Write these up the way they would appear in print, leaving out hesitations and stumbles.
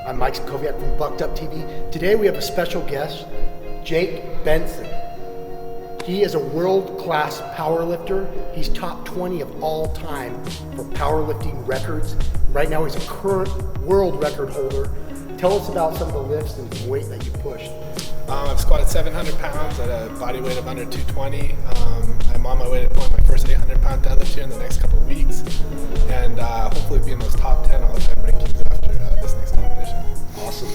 I'm Mike Koviak from Bucked Up TV. Today we have a special guest, Jake Benson. He is a world-class powerlifter. He's top 20 of all time for powerlifting records. Right now he's a current world record holder. Tell us about some of the lifts and some weight that you pushed. I've squatted 700 pounds at a body weight of under 220. I'm on my way to pulling my first 800-pound deadlift here in the next couple of weeks, and hopefully be in those top 10 all-time rankings after this next competition. Awesome.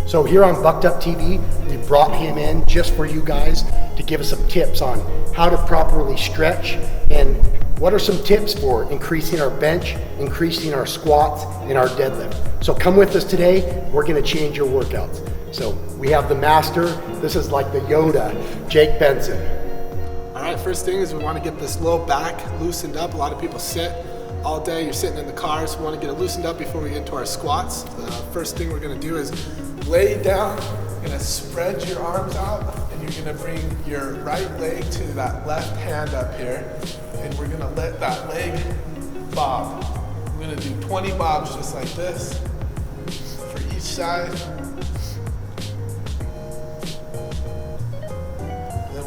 So here on Bucked Up TV, we brought him in just for you guys to give us some tips on how to properly stretch and what are some tips for increasing our bench, increasing our squats, and our deadlift. So come with us today. We're going to change your workouts. So we have the master. This is like the Yoda, Jake Benson. All right, first thing is we want to get this low back loosened up. A lot of people sit all day. You're sitting in the car, so we want to get it loosened up before we get into our squats. The first thing we're going to do is lay down. You're going to spread your arms out, and you're going to bring your right leg to that left hand up here, and we're going to let that leg bob. We're going to do 20 bobs just like this for each side.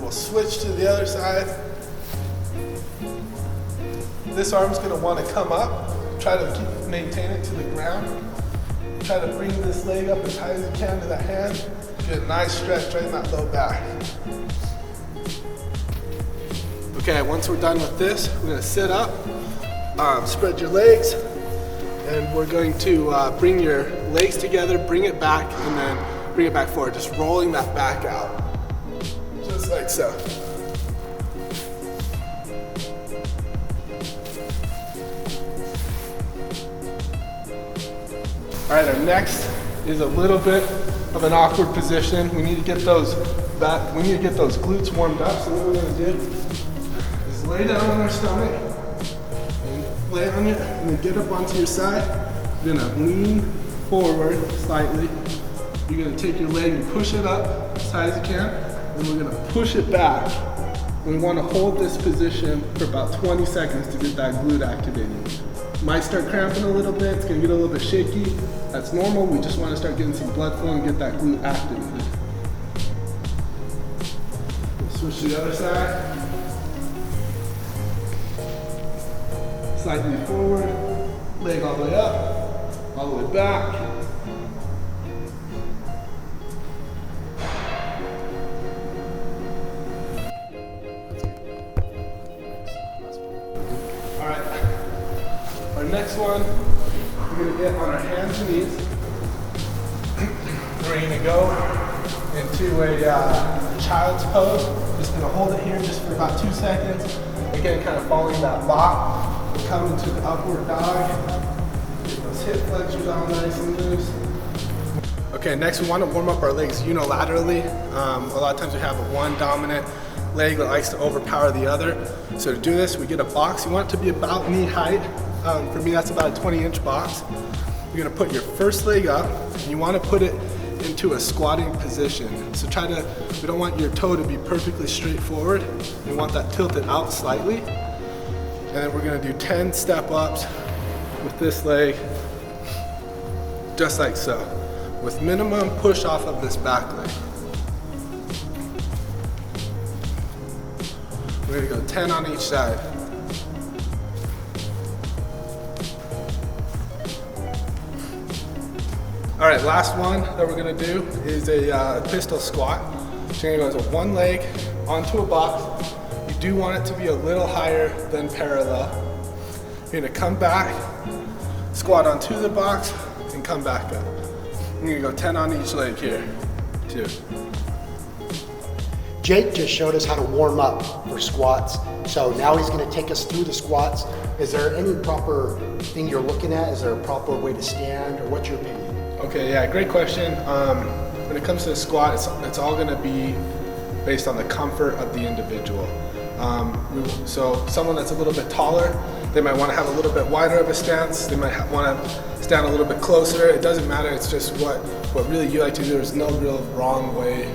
We'll switch to the other side. This arm's going to want to come up. Try to maintain it to the ground. Try to bring this leg up as high as you can to that hand. Get a nice stretch right in that low back. Okay, once we're done with this, we're going to sit up, spread your legs, and we're going to bring your legs together, bring it back, and then bring it back forward, just rolling that back out. Just like so. All right, our next is a little bit of an awkward position. We need to get those back. We need to get those glutes warmed up. So what we're going to do is lay down on our stomach, and lay on it, and then get up onto your side. You're going to lean forward slightly. You're going to take your leg and push it up as high as you can. And we're gonna push it back. We wanna hold this position for about 20 seconds to get that glute activated. Might start cramping a little bit, it's gonna get a little bit shaky. That's normal, we just wanna start getting some blood flow and get that glute activated. We'll switch to the other side. Slightly forward, leg all the way up, all the way back. Next one, we're going to get on our hands and knees. We're going to go into a child's pose. Just going to hold it here just for about 2 seconds. Again, kind of following that block. We'll come into the upward dog. Get those hip flexors all nice and loose. Okay, next we want to warm up our legs unilaterally. A lot of times we have one dominant leg that likes to overpower the other. So to do this, we get a box. You want it to be about knee height. For me, that's about a 20-inch box. You're gonna put your first leg up, and you wanna put it into a squatting position. So we don't want your toe to be perfectly straight forward. We want that tilted out slightly. And then we're gonna do 10 step ups with this leg, just like so, with minimum push off of this back leg. We're gonna go 10 on each side. All right, last one that we're gonna do is a pistol squat. So you're gonna go with one leg onto a box. You do want it to be a little higher than parallel. You're gonna come back, squat onto the box, and come back up. You're gonna go 10 on each leg here, 2. Jake just showed us how to warm up for squats. So now he's gonna take us through the squats. Is there any proper thing you're looking at? Is there a proper way to stand, or what's your opinion? Okay, yeah, great question. When it comes to the squat, it's all gonna be based on the comfort of the individual. So someone that's a little bit taller, they might wanna have a little bit wider of a stance. They might wanna stand a little bit closer. It doesn't matter, it's just what really you like to do. There's no real wrong way,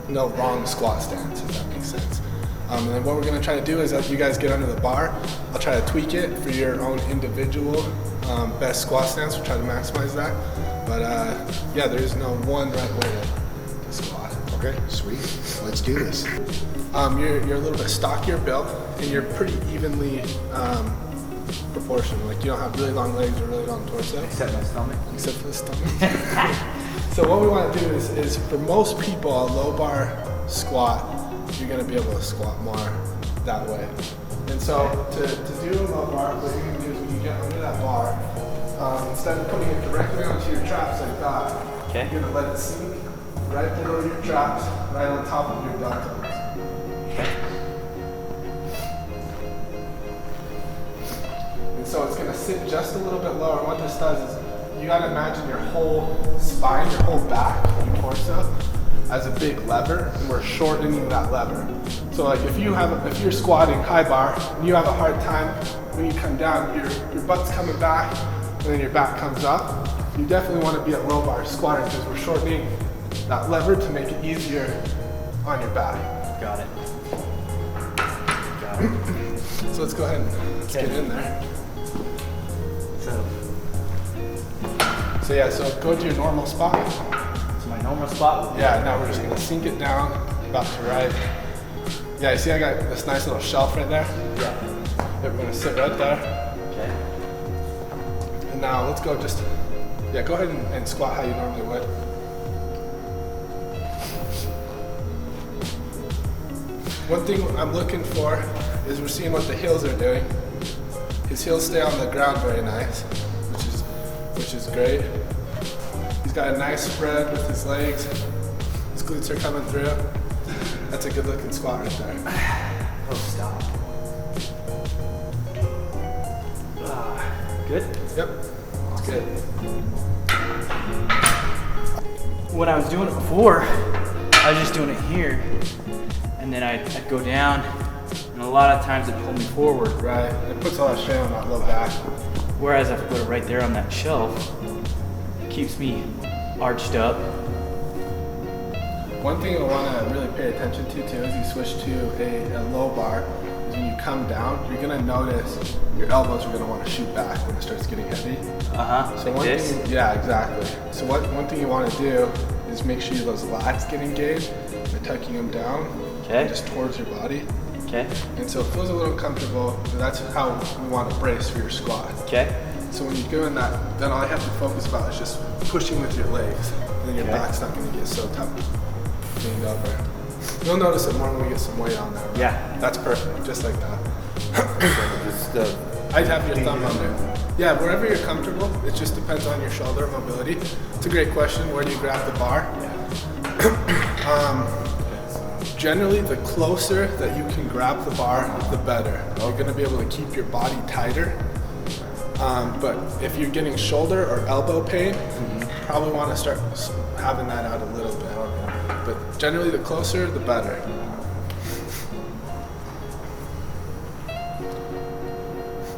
no wrong squat stance, if that makes sense. And then what we're gonna try to do is as you guys get under the bar, I'll try to tweak it for your own individual best squat stance. We'll try to maximize that. But yeah, there is no one right way to squat. Okay, sweet. Let's do this. You're a little bit stockier built, and you're pretty evenly proportioned. Like you don't have really long legs or really long torso. Except my stomach. Except for the stomach. So what we want to do is for most people, a low bar squat, you're going to be able to squat more that way. And so to do a low bar, what you're going to do is when you get under that bar, instead of putting it directly onto your traps like that, Okay. you're going to let it sink right below your traps, right on top of your deltoids. Okay. And so it's going to sit just a little bit lower. And what this does is you got to imagine your whole spine, your whole back, your torso as a big lever, and we're shortening that lever. So like if you're squatting high bar and you have a hard time when you come down, your butt's coming back and then your back comes up, you definitely want to be at low bar squatting because we're shortening that lever to make it easier on your back. Got it. Got it. So let's go ahead and let's get in there. So yeah, so go to your normal spot. So my normal spot. Yeah, now we're just gonna sink it down about to right. Yeah, you see I got this nice little shelf right there? Yeah. We're gonna sit right there. Okay. And now let's go go ahead and squat how you normally would. One thing I'm looking for is we're seeing what the heels are doing. His heels stay on the ground very nice, which is great. He's got a nice spread with his legs. His glutes are coming through. That's a good looking squat right there. Oh, stop. Good? Yep, it's good. When I was doing it before, I was just doing it here, and then I'd go down, and a lot of times it pulled me forward. Right, it puts a lot of strain on that low back. Whereas if I put it right there on that shelf, it keeps me arched up. One thing I want to really pay attention to too as you switch to a low bar is when you come down, you're going to notice your elbows are going to want to shoot back when it starts getting heavy. So Like this? Yeah, exactly. So one thing you want to do is make sure those lats get engaged by tucking them down just towards your body. Okay. And so it feels a little comfortable, but that's how we want to brace for your squat. Okay. So when you're doing that, then all you have to focus about is just pushing with your legs. And then your back's not going to get so tough leaned over. You'll notice it more when we get some weight on there. Right? Yeah. That's perfect, just like that. Just, I'd have your thumb on there. Yeah, wherever you're comfortable. It just depends on your shoulder mobility. It's a great question. Where do you grab the bar? Generally, the closer that you can grab the bar, the better. You're going to be able to keep your body tighter. But if you're getting shoulder or elbow pain, you probably want to start having that out a little bit. But generally, the closer, the better.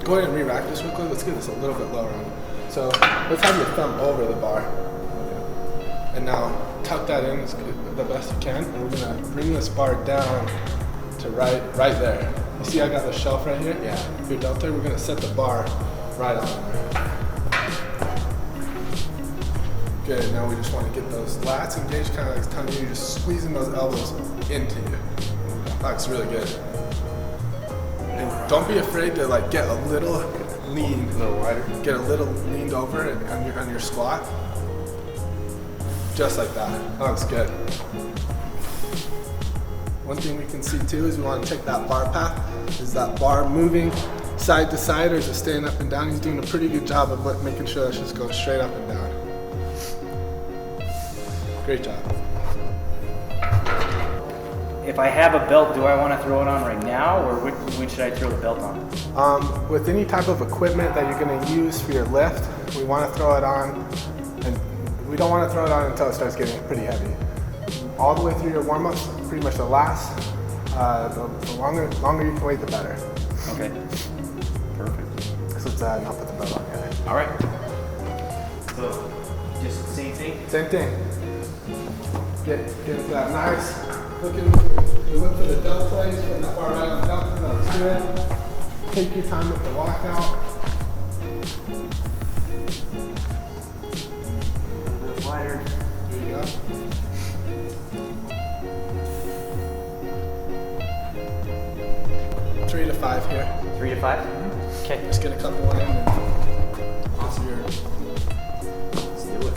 Go ahead and re-rack this real quick. Let's get this a little bit lower. So let's have your thumb over the bar. And now tuck that in the best you can. And we're gonna bring this bar down to right there. You see I got the shelf right here? Yeah. Your deltoid, we're gonna set the bar right on there. Good, now we just wanna get those lats engaged, kind of like telling you, just squeezing those elbows into you. That's really good. And don't be afraid to like get a little lean, a little wider. Get a little leaned over on your squat. Just like that. That looks good. One thing we can see too is we want to check that bar path. Is that bar moving side to side or is it staying up and down? He's doing a pretty good job of making sure that's just going straight up and down. Great job. If I have a belt, do I want to throw it on right now, or when should I throw the belt on? With any type of equipment that you're going to use for your lift, we want to throw it on, and we don't want to throw it on until it starts getting pretty heavy. All the way through your warm-ups, pretty much the last, the longer you can wait, the better. Okay. Perfect. So let's not put the belt on yet. All right. So, just the same thing? Same thing. Get into that nice looking, we look for the deltoids from that bar right on the deltoid, that looks good. Take your time with the walkout. 100. There you go. Three to five here. 3 to 5? Okay. Just get a couple in and onto your. Let's do it.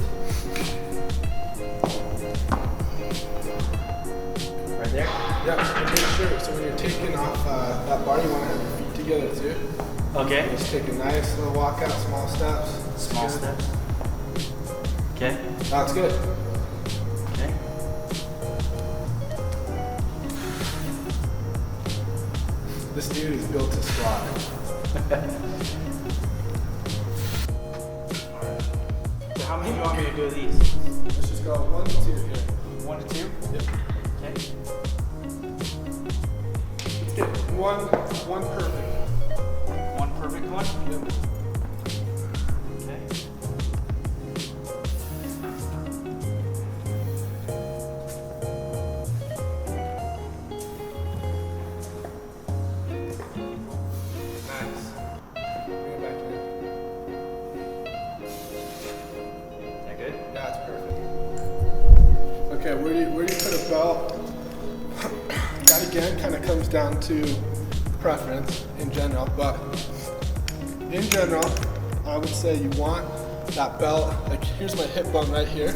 Right there? Yeah, and make sure. So when you're taking off that bar, you want to have your feet together too. Okay. Just take a nice little walk out, small steps. Small Good. steps. Okay. That's good. Okay. This dude is built to squat. So how many do you want me to do of these? Let's just go 1 to 2 here. 1 to 2? Yep. Okay. Let's get one perfect. One perfect one? Yep. Okay. Nice. Bring it back in. Is that good? Yeah, that's perfect. Okay, where do you put a belt? That again kind of comes down to preference in general, but in general, I would say you want that belt, like here's my hip bone right here.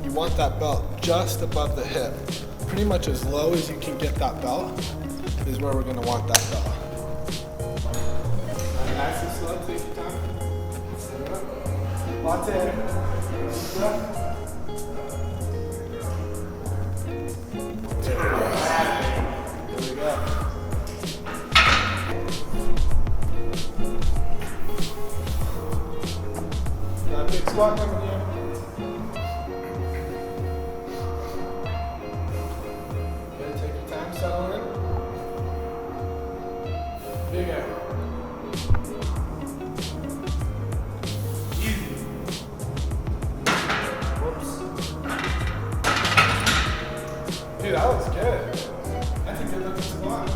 You want that belt just above the hip. Pretty much as low as you can get that belt is where we're gonna want that belt. Nice and slow, take your time. Lots of air. There we go. Got a big squat coming here. Good, take your time, settle in. Big air. Easy. Whoops. Dude, that was good. That's a good looking squat.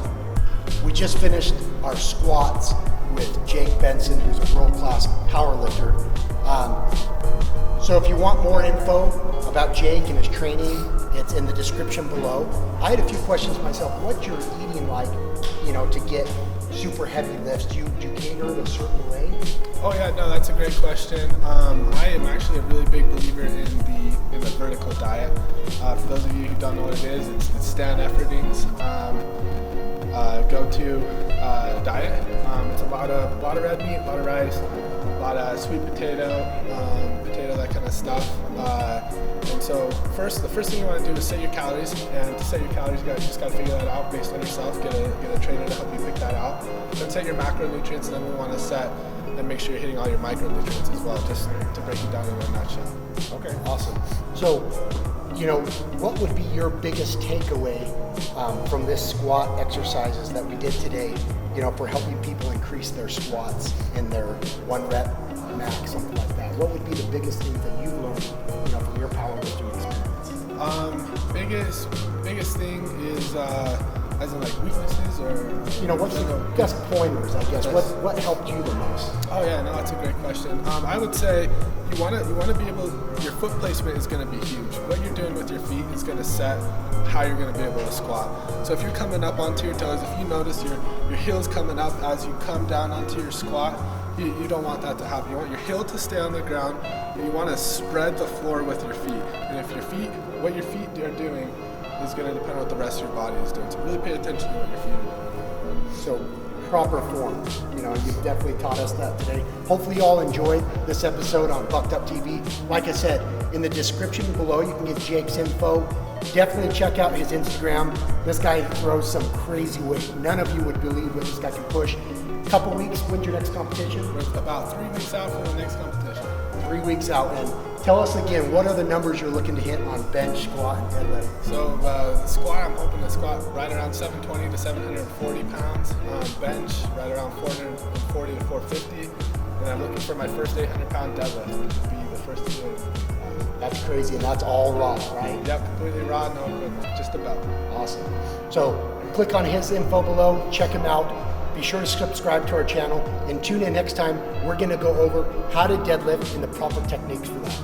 We just finished our squats with Jake Benson, who's a world-class powerlifter. So if you want more info about Jake and his training, it's in the description below. I had a few questions myself. What's your eating like, to get super heavy lifts? Do you cater it a certain way? Oh yeah, no, that's a great question. I am actually a really big believer in the vertical diet. For those of you who don't know what it is, it's Stan Efferding's go-to diet. It's a lot of red meat, a lot of rice, a lot of sweet potato, that kind of stuff. And so the first thing you want to do is set your calories. And to set your calories, you just got to figure that out based on yourself. Get a trainer to help you pick that out. Then set your macronutrients, and then we want to set and make sure you're hitting all your micronutrients as well, just to break it down in a nutshell. Okay, awesome. So, what would be your biggest takeaway from this squat exercises that we did today, for helping people increase their squats in their 1 rep max, something like that? What would be the biggest thing that you learned, from your powerlifting experience? Biggest thing is, as in like weaknesses or? What's your best pointers, I guess? What helped you the most? Oh yeah, no, that's a great question. I would say you want to be able. Your foot placement is going to be huge. What you're doing with your feet is going to set how you're going to be able to squat. So if you're coming up onto your toes, if you notice your heels coming up as you come down onto your squat, you don't want that to happen. You want your heel to stay on the ground, and you want to spread the floor with your feet. And if what your feet are doing is going to depend on what the rest of your body is doing. So really pay attention to what your feet are doing. So proper form. You've definitely taught us that today. Hopefully you all enjoyed this episode on Bucked Up TV. Like I said, in the description below, you can get Jake's info. Definitely check out his Instagram. This guy throws some crazy weight. None of you would believe what this guy can push. Couple weeks, when's your next competition? We're about 3 weeks out from the next competition. 3 weeks out. And tell us again, what are the numbers you're looking to hit on bench, squat, and deadlift? So the squat, I'm hoping to squat right around 720 to 740 pounds. Bench, right around 440 to 450. And I'm looking for my first 800-pound deadlift, which would be the first to do it. That's crazy, and that's all raw, right? Yep, completely raw, no equipment, just a belt. Awesome. So click on his info below, check him out. Be sure to subscribe to our channel and tune in next time. We're going to go over how to deadlift and the proper techniques for that.